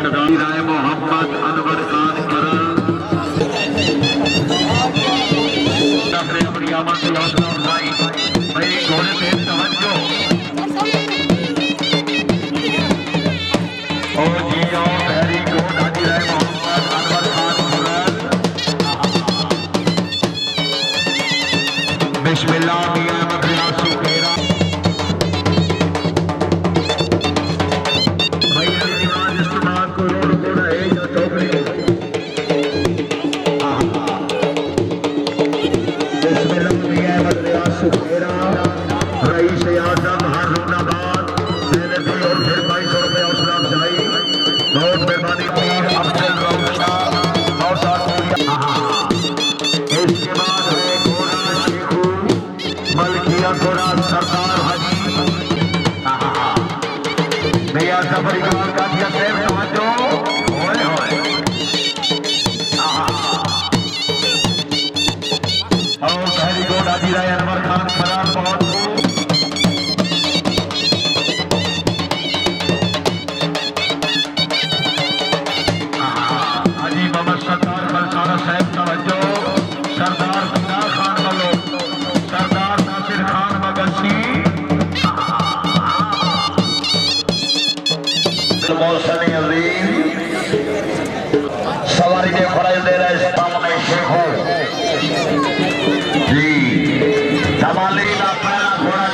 राय मोहम्मद अनवर खान करल भाई घोड़े पे तवज्जो ओ जी ओ वेरी गुड हाजी राय मोहम्मद अनवर खान करल बिस्मिल्लाह मियां मदरिया सुखेरा रईस आजम हारूनाबाद मैंने भी और फिर 2200 रुपये हौसला अफजाई बहुत मेहरबानी पीर अफजल रौशा इसके बाद है घोड़ा शेखू मलकिया घोड़ा सरदार हाजी भैया सफरी का दिया सेव समझो होए होए और पहली गोड हाजी राय अनवर खान खराब बहुत सरदार बिलाल खान वालो सरदार नासिर खान मगसी मौसमी अजीम सवारी के फराइज दे रहे सामने शेखो जी धमाली का पहला घोड़ा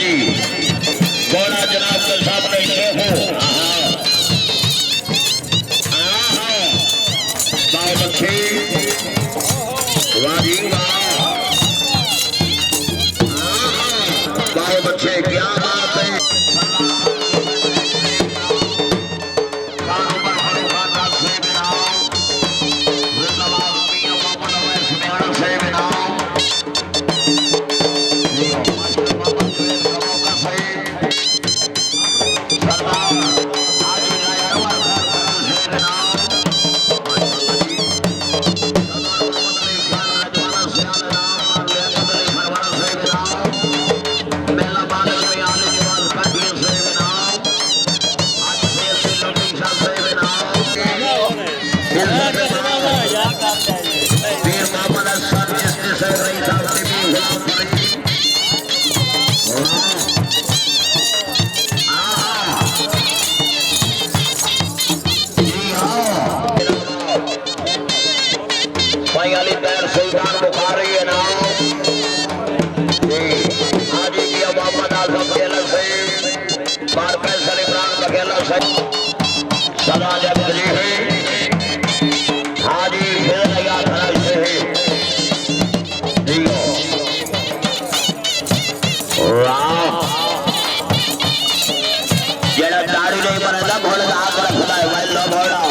जी घोड़ा जनाब के सामने शेखो बहुत अच्छी वाह बहुत अच्छे क्या बात है सुल्तान बुखारी है नाम हाजी किया मोहम्मद आजम बघेला से बार फैसल इमरान बघेला से सदा जब गली है हाजी फिर लगा खराब से है जेड़ा दाढ़ी नहीं बनेगा घोड़े का हाथ रखता है भाई लो घोड़ा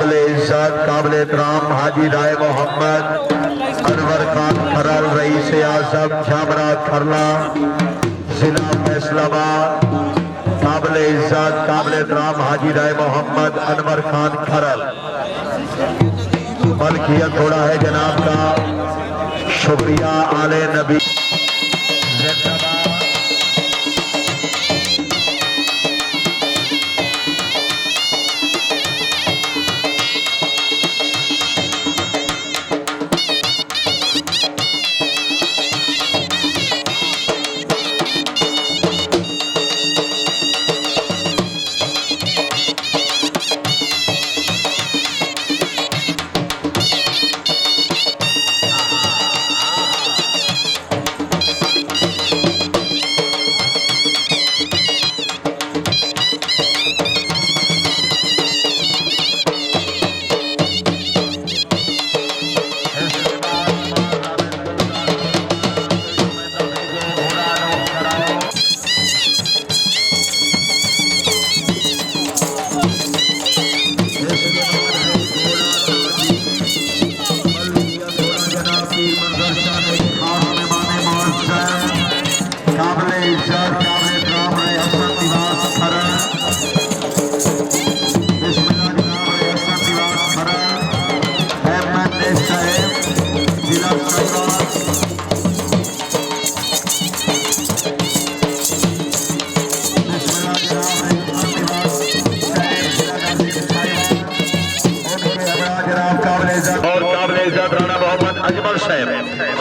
काबिल इज्जत काबिल एहतराम हाजी राय मोहम्मद अनवर खान खरल रईस आजम जामरा खरला जिला फैसलाबाद काबिल इज्जत काबिल एहतराम हाजी राय मोहम्मद अनवर खान खरल। मलकियत थोड़ा है जनाब का। शुक्रिया आले नबी।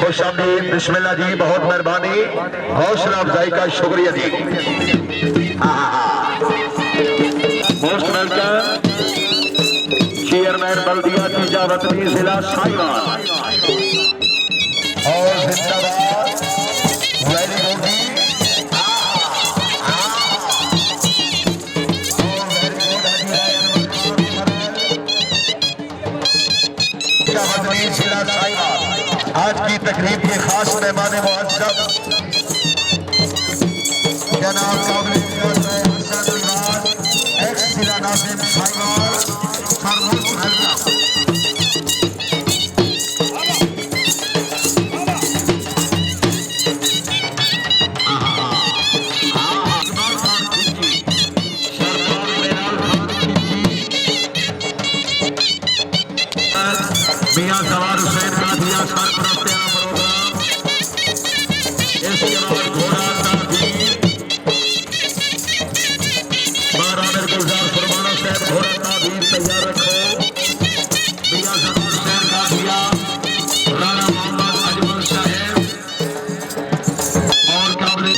खुशामदीद बिस्मिल्लाह जी, बहुत मेहरबानी, हौसला अफजाई का शुक्रिया जी। मोस्ट वेलकम चेयरमैन बल्दिया तिजावतनी जिला साहिवाल और जिंदाबाद। वेरी गुड जी। जिला साहिवाल आज की तकरीब के खास मेहमान मुअज्जब जनाब काबिल हसन निवाज एक्स जिला नाज़िम साहिवाल सरमोस्ट वेलकम। मियां सवार हुसैन का दिया सरपरस्त प्रोग्राम। इसके बाद घोड़ा ताबीर महाराणा गुलजार फरमाना साहब घोड़ा ताबीर तैयार रखो। मियां सवार हुसैन का दिया राणा मोहम्मद अजमल साहब और काबिल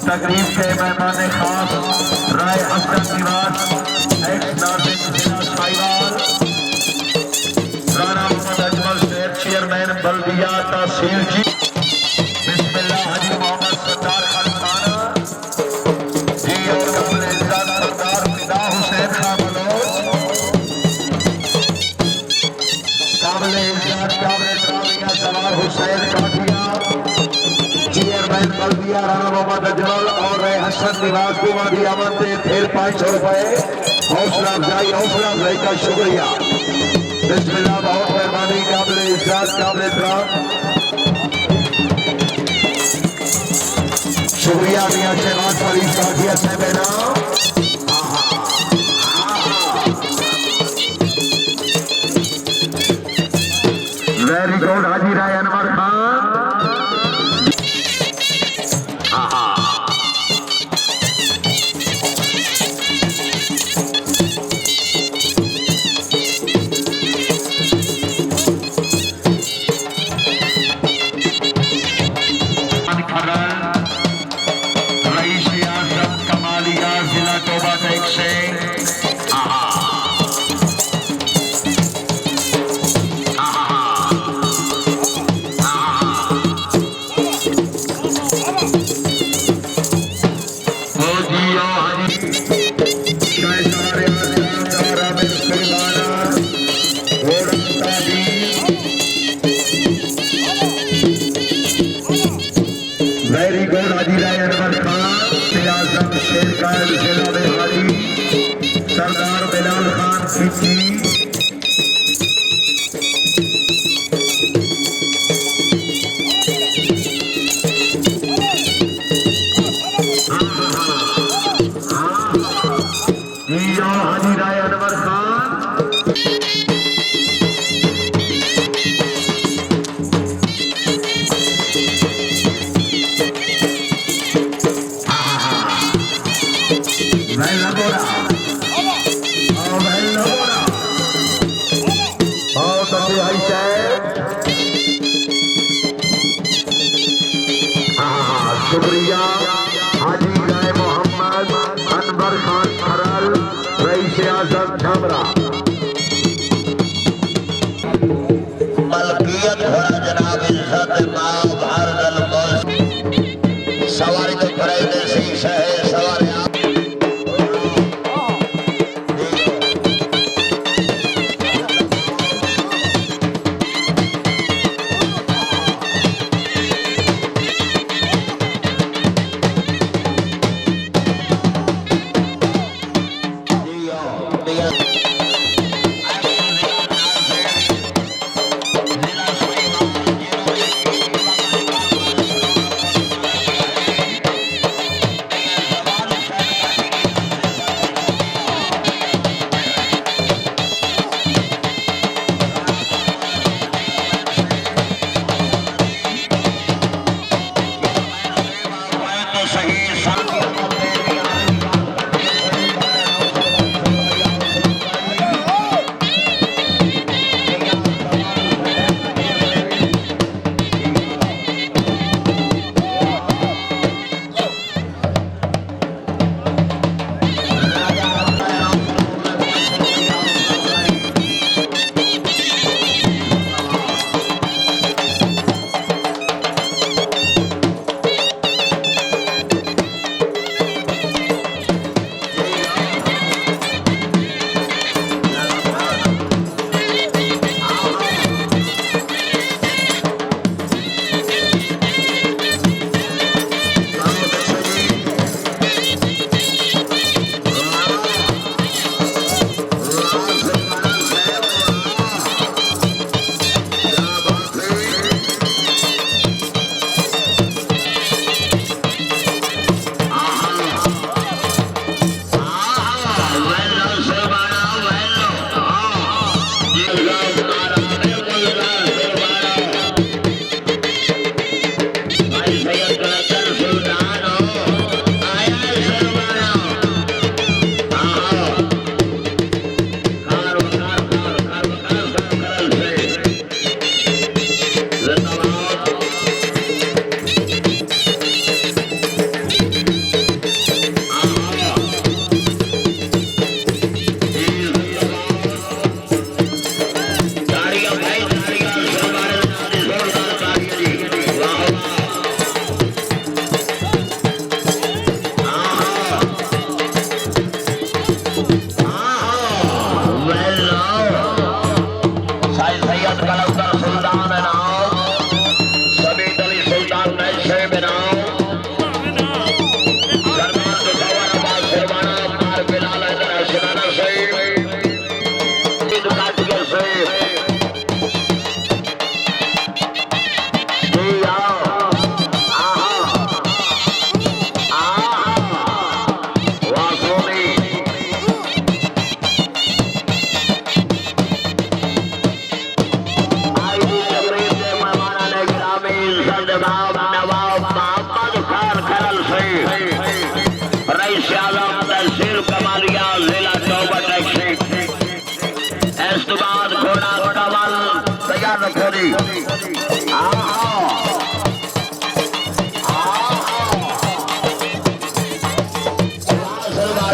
तकरीब के मेहमान खास राय हसन निवाज एक्स नाज़िम जिला साहिवाल राणा मोहम्मद अजमल साहब चेयरमैन बल्दिया तहसील जी। बिस्मिल्लाह हाजी मोहम्मद सरदार खालिस्ताना जी और काबिल इज्जत सरदार फिदा हुसैन खान बलोच काबिल इज्जत काबिल एहतराम सवार हुसैन काठिया चेयरमैन बल्दिया राणा मोहम्मद अजमल और राय हसन निवाज को वादी आमद से फिर 500 रुपए हौसला अफजाई का शुक्रिया। बिस्मिल्लाह, बहुत मेहरबानी, काबिल इज्जत काबिल एहतराम शुक्रिया मियां शहबाज फरीद काठिया साहब नाम। वेरी गुड हाजी राय अनवर खान। ओवरटेक से वेरी गुड हाजी राय अनवर खान आजम शेरकायल जिला बिहारी सरदार बिलाल खान खींची हाजी राय अनवर खान शुक्रिया हाजी राय मोहम्मद अनवर खान खरल रईस आजम झमरा मलकियत घोड़ा जनाब इज्जत मां भारदल बस सवारी तो खरीदे शीश है सवारी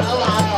Wow.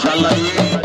माशाल्लाह जी